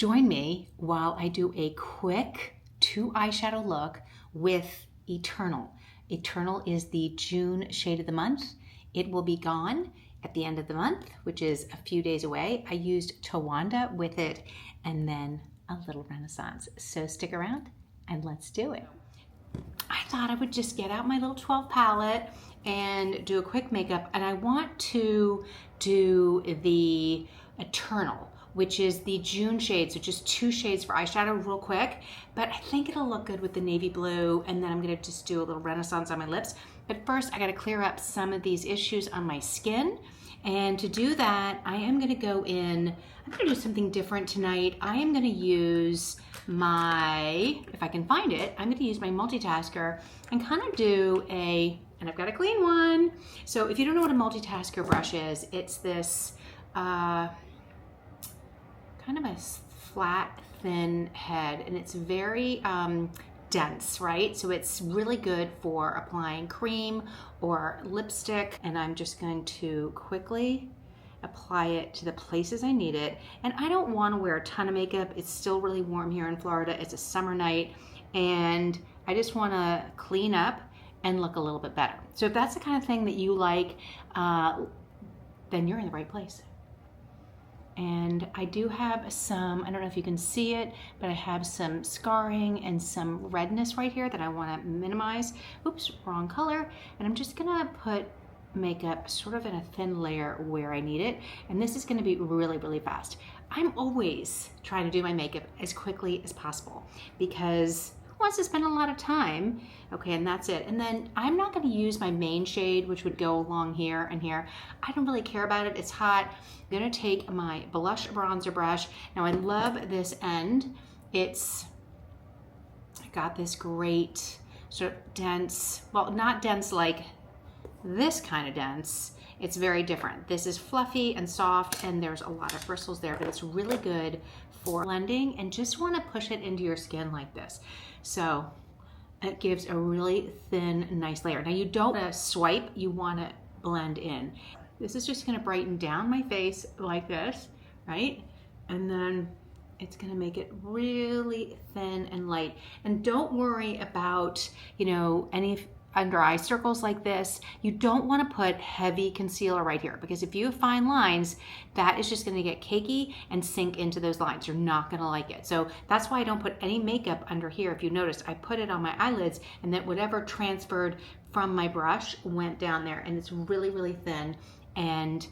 Join me while I do a quick 2 eyeshadow look with Eternal. Eternal is the June shade of the month. It will be gone at the end of the month, which is a few days away. I used Tawanda with it and then a little Renaissance. So stick around and let's do it. I thought I would just get out my little 12 palette and do a quick makeup, and I want to do the Eternal, which is the June shade, so just 2 shades for eyeshadow real quick, but I think it'll look good with the navy blue, and then I'm gonna just do a little Renaissance on my lips. But first, I gotta clear up some of these issues on my skin, and to do that, I am gonna go in, I'm gonna do something different tonight. I am gonna use my, if I can find it, I'm gonna use my multitasker and kind of do a, and I've got a clean one. So if you don't know what a multitasker brush is, it's this, kind of a flat, thin head, and it's very dense, right? So it's really good for applying cream or lipstick, and I'm just going to quickly apply it to the places I need it. And I don't want to wear a ton of makeup. It's still really warm here in Florida. It's a summer night, and I just want to clean up and look a little bit better. So if that's the kind of thing that you like, then you're in the right place. And I do have some, I don't know if you can see it, but I have some scarring and some redness right here that I want to minimize. Oops, wrong color. And I'm just gonna put makeup sort of in a thin layer where I need it. And this is gonna be really, really fast. I'm always trying to do my makeup as quickly as possible because who wants to spend a lot of time? Okay, and that's it. And then I'm not gonna use my main shade, which would go along here and here. I don't really care about it, it's hot. I'm gonna take my blush bronzer brush. Now I love this end. I got this great sort of dense, well, not dense like this kind of dense. It's very different. This is fluffy and soft, and there's a lot of bristles there, but it's really good for blending and just want to push it into your skin like this. So it gives a really thin, nice layer. Now you don't want to swipe, you want to blend in. This is just going to brighten down my face like this, right? And then it's going to make it really thin and light. And don't worry about, you know, any under eye circles like this. You don't want to put heavy concealer right here, because if you have fine lines, that is just going to get cakey and sink into those lines. You're not going to like it. So that's why I don't put any makeup under here. If you noticed, I put it on my eyelids, and then whatever transferred from my brush went down there, and it's really, really thin, and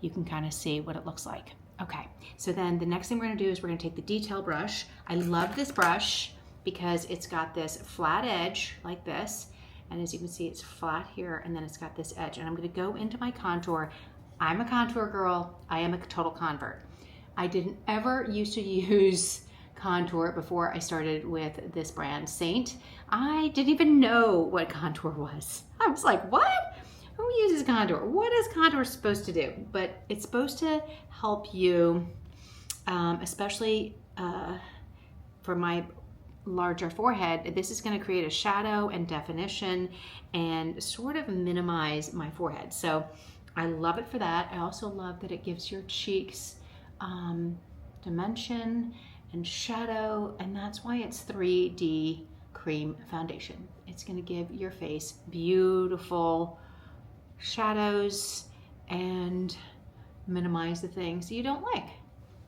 you can kind of see what it looks like. Okay, so then the next thing we're going to do is we're going to take the detail brush. I love this brush because it's got this flat edge like this. And as you can see, it's flat here, and then it's got this edge. And I'm gonna go into my contour. I'm a contour girl. I am a total convert. I didn't ever used to use contour before I started with this brand, Seint. I didn't even know what contour was. I was like, what? Who uses contour? What is contour supposed to do? But it's supposed to help you, especially for my larger forehead. This is going to create a shadow and definition and sort of minimize my forehead. So I love it for that. I also love that it gives your cheeks dimension and shadow, and that's why it's 3D cream foundation. It's going to give your face beautiful shadows and minimize the things you don't like.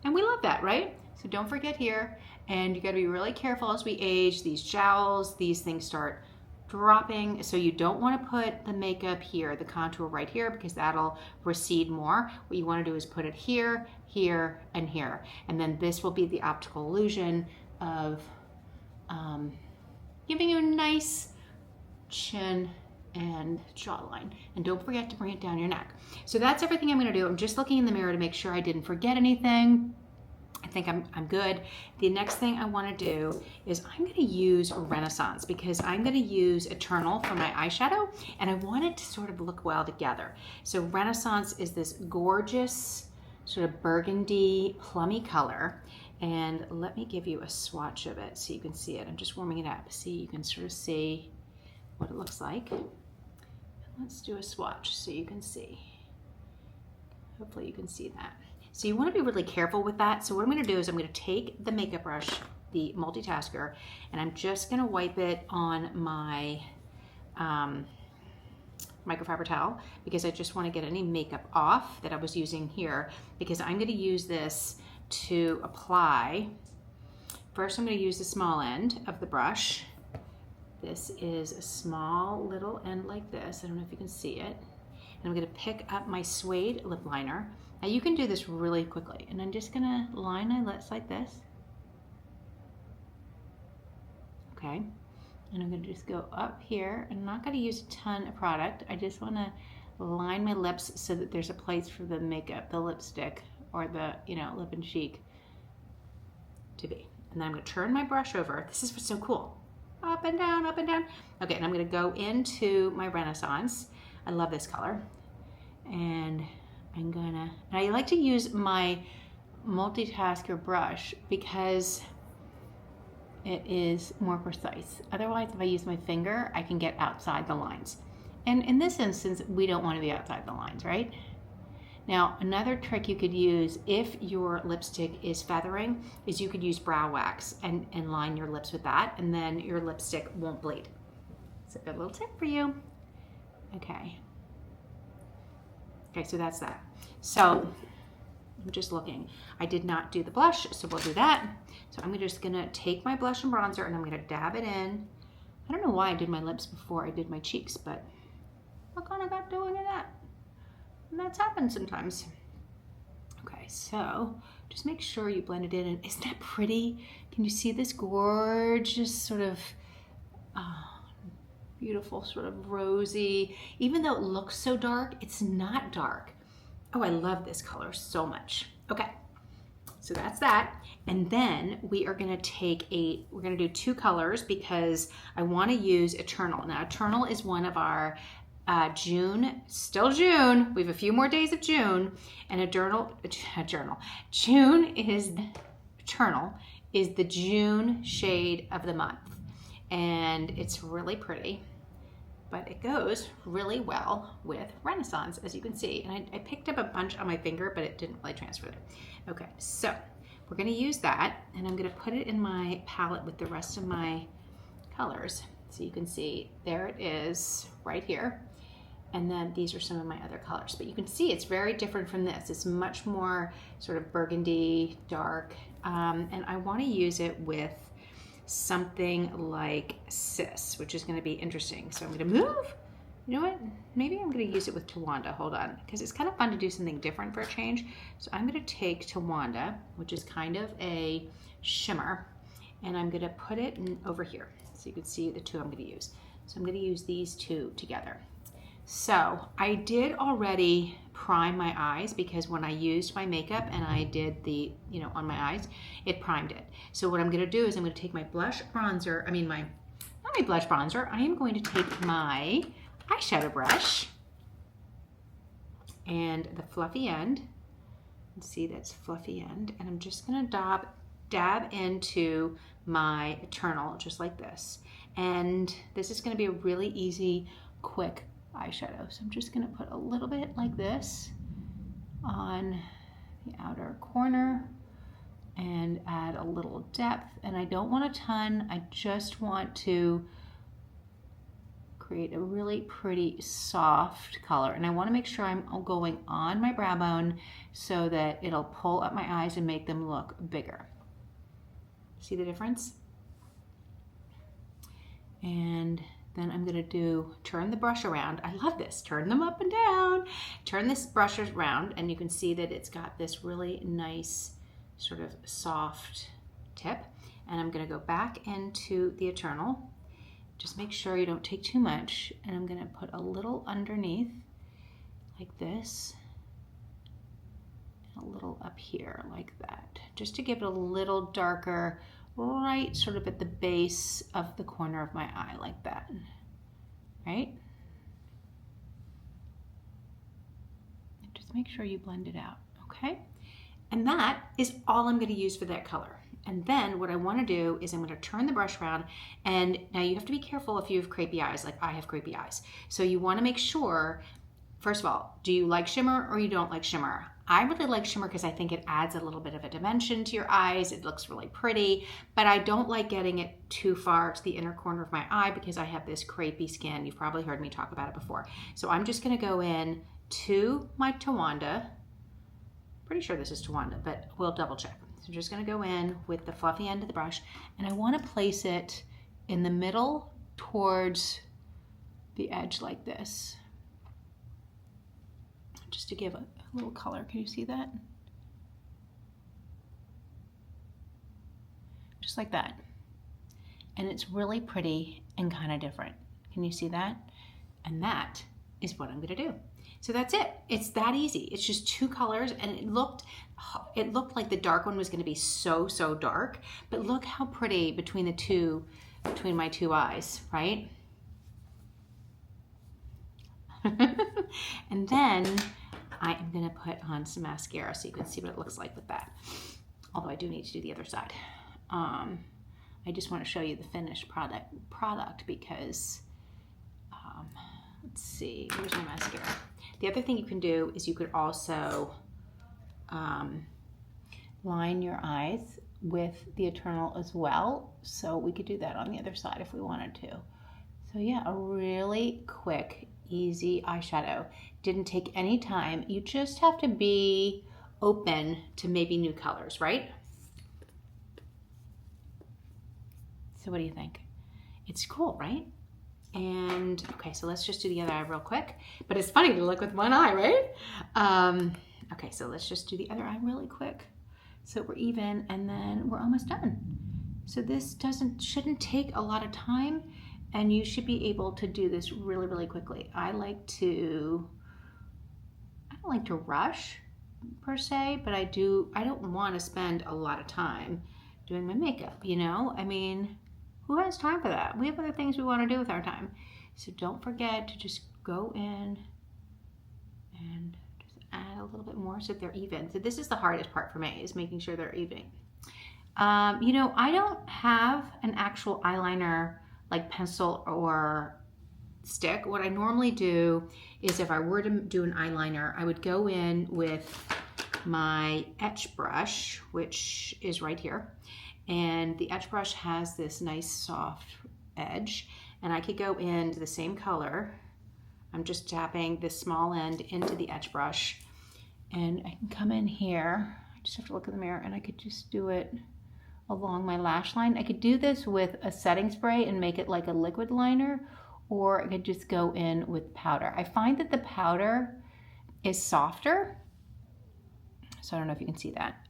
And we love that, right? So don't forget here, and you gotta be really careful as we age. These jowls, these things start dropping. So you don't wanna put the makeup here, the contour right here, because that'll recede more. What you wanna do is put it here, here, and here. And then this will be the optical illusion of giving you a nice chin and jawline. And don't forget to bring it down your neck. So that's everything I'm gonna do. I'm just looking in the mirror to make sure I didn't forget anything. I think I'm good. The next thing I want to do is I'm going to use Renaissance, because I'm going to use Eternal for my eyeshadow, and I want it to sort of look well together. So Renaissance is this gorgeous sort of burgundy plummy color, and let me give you a swatch of it so you can see it. I'm just warming it up. See, you can sort of see what it looks like. Let's do a swatch so you can see. Hopefully you can see that. So you want to be really careful with that. So what I'm going to do is I'm going to take the makeup brush, the multitasker, and I'm just going to wipe it on my microfiber towel because I just want to get any makeup off that I was using here, because I'm going to use this to apply. First, I'm going to use the small end of the brush. This is a small little end like this. I don't know if you can see it. And I'm going to pick up my suede lip liner. Now you can do this really quickly, and I'm just going to line my lips like this. Okay, and I'm going to just go up here. I'm not going to use a ton of product. I just want to line my lips so that there's a place for the makeup, the lipstick, or the, lip and cheek to be. And then I'm going to turn my brush over. This is what's so cool. Up and down, up and down. Okay, and I'm going to go into my Renaissance. I love this color. And I like to use my multitasker brush because it is more precise. Otherwise, if I use my finger, I can get outside the lines. And in this instance, we don't want to be outside the lines, right? Now, another trick you could use if your lipstick is feathering is you could use brow wax and line your lips with that, and then your lipstick won't bleed. So a good little tip for you. Okay, so that's that. So I'm just looking. I did not do the blush, so we'll do that. So I'm just gonna take my blush and bronzer and I'm gonna dab it in. I don't know why I did my lips before I did my cheeks, but I kind of got doing that. And that's happened sometimes. Okay, so just make sure you blend it in. And isn't that pretty? Can you see this gorgeous sort of beautiful sort of rosy, even though it looks so dark, it's not dark. Oh, I love this color so much. Okay, so that's that. And then we are gonna we're gonna do two colors because I wanna use Eternal. Now, Eternal is one of our June, still June, we have a few more days of June, and Eternal is the June shade of the month. And it's really pretty, but it goes really well with Renaissance, as you can see. And I picked up a bunch on my finger, but it didn't really transfer there. Okay, so we're gonna use that, and I'm gonna put it in my palette with the rest of my colors. So you can see, there it is right here. And then these are some of my other colors, but you can see it's very different from this. It's much more sort of burgundy, dark, and I wanna use it with something like Sis, which is going to be interesting. So I'm going to move. You know what? Maybe I'm going to use it with Tawanda. Hold on, because it's kind of fun to do something different for a change. So I'm going to take Tawanda, which is kind of a shimmer, and I'm going to put it over here so you can see the two I'm going to use. So I'm going to use these two together. So I did already prime my eyes because when I used my makeup and I did the, on my eyes, it primed it. So what I'm going to do is I'm going to take my blush bronzer, not my blush bronzer, I am going to take my eyeshadow brush and the fluffy end. See, that's fluffy end. And I'm just going to dab into my Eternal just like this. And this is going to be a really easy, quick eyeshadow. So I'm just going to put a little bit like this on the outer corner and add a little depth. And I don't want a ton. I just want to create a really pretty soft color. And I want to make sure I'm going on my brow bone so that it'll pull up my eyes and make them look bigger. See the difference? And then I'm going to turn the brush around. I love this. Turn them up and down. Turn this brush around, and you can see that it's got this really nice sort of soft tip. And I'm going to go back into the Eternal. Just make sure you don't take too much. And I'm going to put a little underneath like this. And a little up here like that. Just to give it a little darker, right sort of at the base of the corner of my eye like that, right? And just make sure you blend it out, okay? And that is all I'm going to use for that color. And then what I want to do is I'm going to turn the brush around, and now you have to be careful if you have crepey eyes, like I have crepey eyes. So you want to make sure first of all, do you like shimmer or you don't like shimmer? I really like shimmer because I think it adds a little bit of a dimension to your eyes. It looks really pretty, but I don't like getting it too far to the inner corner of my eye because I have this crepey skin. You've probably heard me talk about it before. So I'm just gonna go in to my Tawanda. Pretty sure this is Tawanda, but we'll double check. So I'm just gonna go in with the fluffy end of the brush, and I wanna place it in the middle towards the edge like this, just to give a little color. Can you see that? Just like that. And it's really pretty and kind of different. Can you see that? And that is what I'm gonna do. So that's it. It's that easy. It's just two colors, and it looked like the dark one was gonna be so dark, but look how pretty between my two eyes, right? And then I am gonna put on some mascara so you can see what it looks like with that. Although I do need to do the other side. I just want to show you the finished product because, let's see, where's my mascara? The other thing you can do is you could also line your eyes with the Eternal as well. So we could do that on the other side if we wanted to. So yeah, a really quick, easy eyeshadow. Didn't take any time. You just have to be open to maybe new colors, right? So what do you think? It's cool, right? And okay, so let's just do the other eye real quick. But it's funny to look with one eye, right? Okay, so let's just do the other eye really quick. So we're even, and then we're almost done. So this shouldn't take a lot of time, and you should be able to do this really quickly. I don't like to rush per se, but I don't want to spend a lot of time doing my makeup, you know? I mean, who has time for that? We have other things we want to do with our time. So don't forget to just go in and just add a little bit more so they're even. So this is the hardest part for me, is making sure they're even. You know, I don't have an actual eyeliner like pencil or stick. What I normally do is if I were to do an eyeliner, I would go in with my etch brush, which is right here. And the etch brush has this nice soft edge, and I could go into the same color. I'm just tapping this small end into the etch brush, and I can come in here. I just have to look in the mirror, and I could just do it along my lash line. I could do this with a setting spray and make it like a liquid liner, or I could just go in with powder. I find that the powder is softer, so I don't know if you can see that.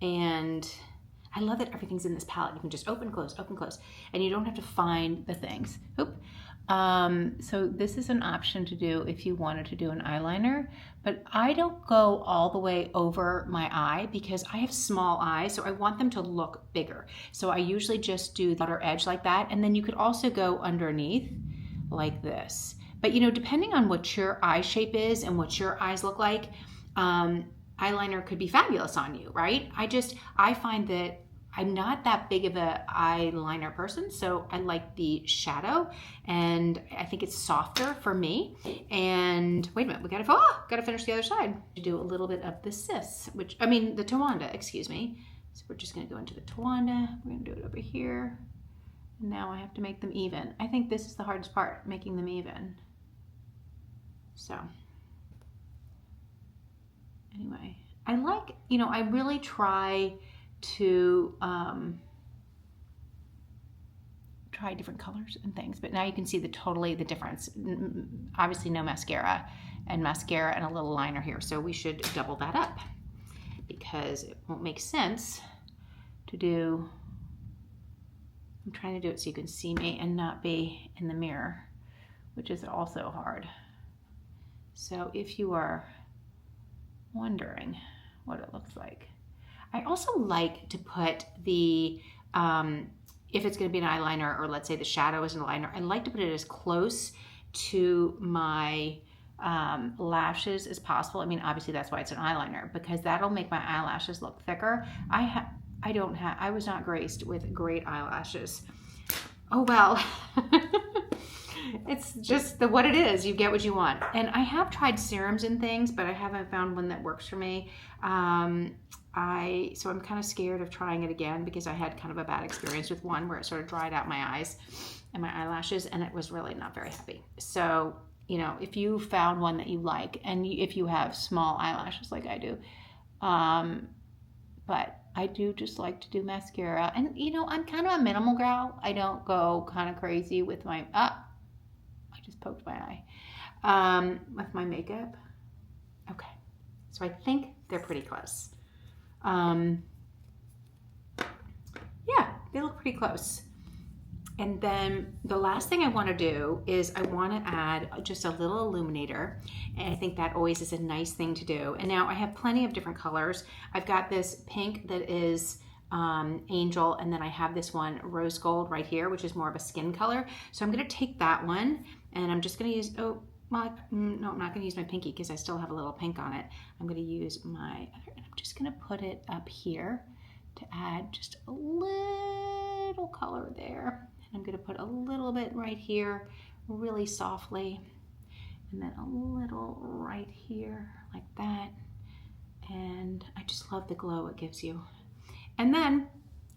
And I love that everything's in this palette. You can just open, close, and you don't have to find the things. Oop. So this is an option to do if you wanted to do an eyeliner, but I don't go all the way over my eye because I have small eyes, so I want them to look bigger. So I usually just do the outer edge like that, and then you could also go underneath like this. But you know, depending on what your eye shape is and what your eyes look like, eyeliner could be fabulous on you, right? I find that I'm not that big of an eyeliner person, so I like the shadow, and I think it's softer for me. And wait a minute, we gotta finish the other side. To do a little bit of the the Tawanda, excuse me. So we're just gonna go into the Tawanda. We're gonna do it over here. And now I have to make them even. I think this is the hardest part, making them even. So anyway, I really try to try different colors and things, but now you can see the difference. Obviously no mascara and a little liner here, so we should double that up because it won't make sense to do. I'm trying to do it so you can see me and not be in the mirror, which is also hard. So if you are wondering what it looks like, I also like to put the, if it's going to be an eyeliner, or let's say the shadow is an eyeliner, I like to put it as close to my lashes as possible. I mean, obviously that's why it's an eyeliner, because that'll make my eyelashes look thicker. I was not graced with great eyelashes. Oh well. It's just what it is. You get what you want. And I have tried serums and things, but I haven't found one that works for me. So I'm kind of scared of trying it again because I had kind of a bad experience with one where it sort of dried out my eyes and my eyelashes, and it was really not very happy. So, you know, if you found one that you like, and if you have small eyelashes like I do, but I do just like to do mascara. And, you know, I'm kind of a minimal gal. I don't go kind of crazy with my, I just poked my eye, with my makeup. Okay. So I think they're pretty close. Yeah, they look pretty close. And then the last thing I want to do is I want to add just a little illuminator. And I think that always is a nice thing to do. And now I have plenty of different colors. I've got this pink that is Angel, and then I have this one Rose Gold right here, which is more of a skin color. So I'm going to take that one, and I'm just going to use, no, I'm not going to use my pinky because I still have a little pink on it. I'm going to use my other, and I'm just going to put it up here to add just a little color there. I'm going to put a little bit right here really softly, and then a little right here like that. And I just love the glow it gives you. And then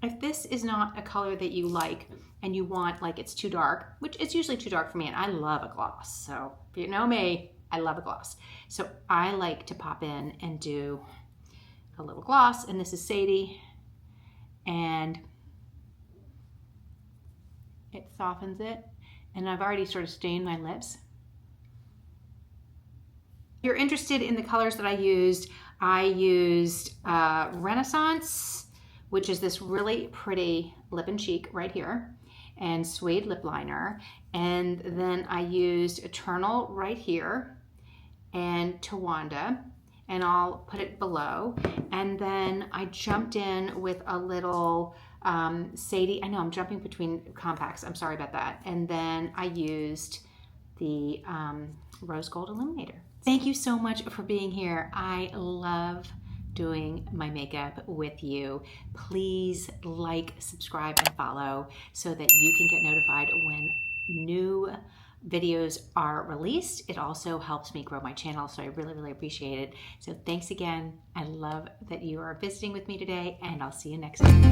if this is not a color that you like and you want, like, it's too dark, which it's usually too dark for me, and I love a gloss. So if you know me, I love a gloss. So I like to pop in and do a little gloss, and this is Sadie, and it softens it, and I've already sort of stained my lips. If you're interested in the colors that I used Renaissance, which is this really pretty lip and cheek right here, and Suede lip liner, and then I used Eternal right here, and Tawanda, and I'll put it below, and then I jumped in with a little Sadie. I know I'm jumping between compacts. I'm sorry about that. And then I used the Rose Gold Illuminator. Thank you so much for being here. I love doing my makeup with you. Please like, subscribe, and follow so that you can get notified when new videos are released. It also helps me grow my channel, so I really, really appreciate it. So thanks again. I love that you are visiting with me today, and I'll see you next time.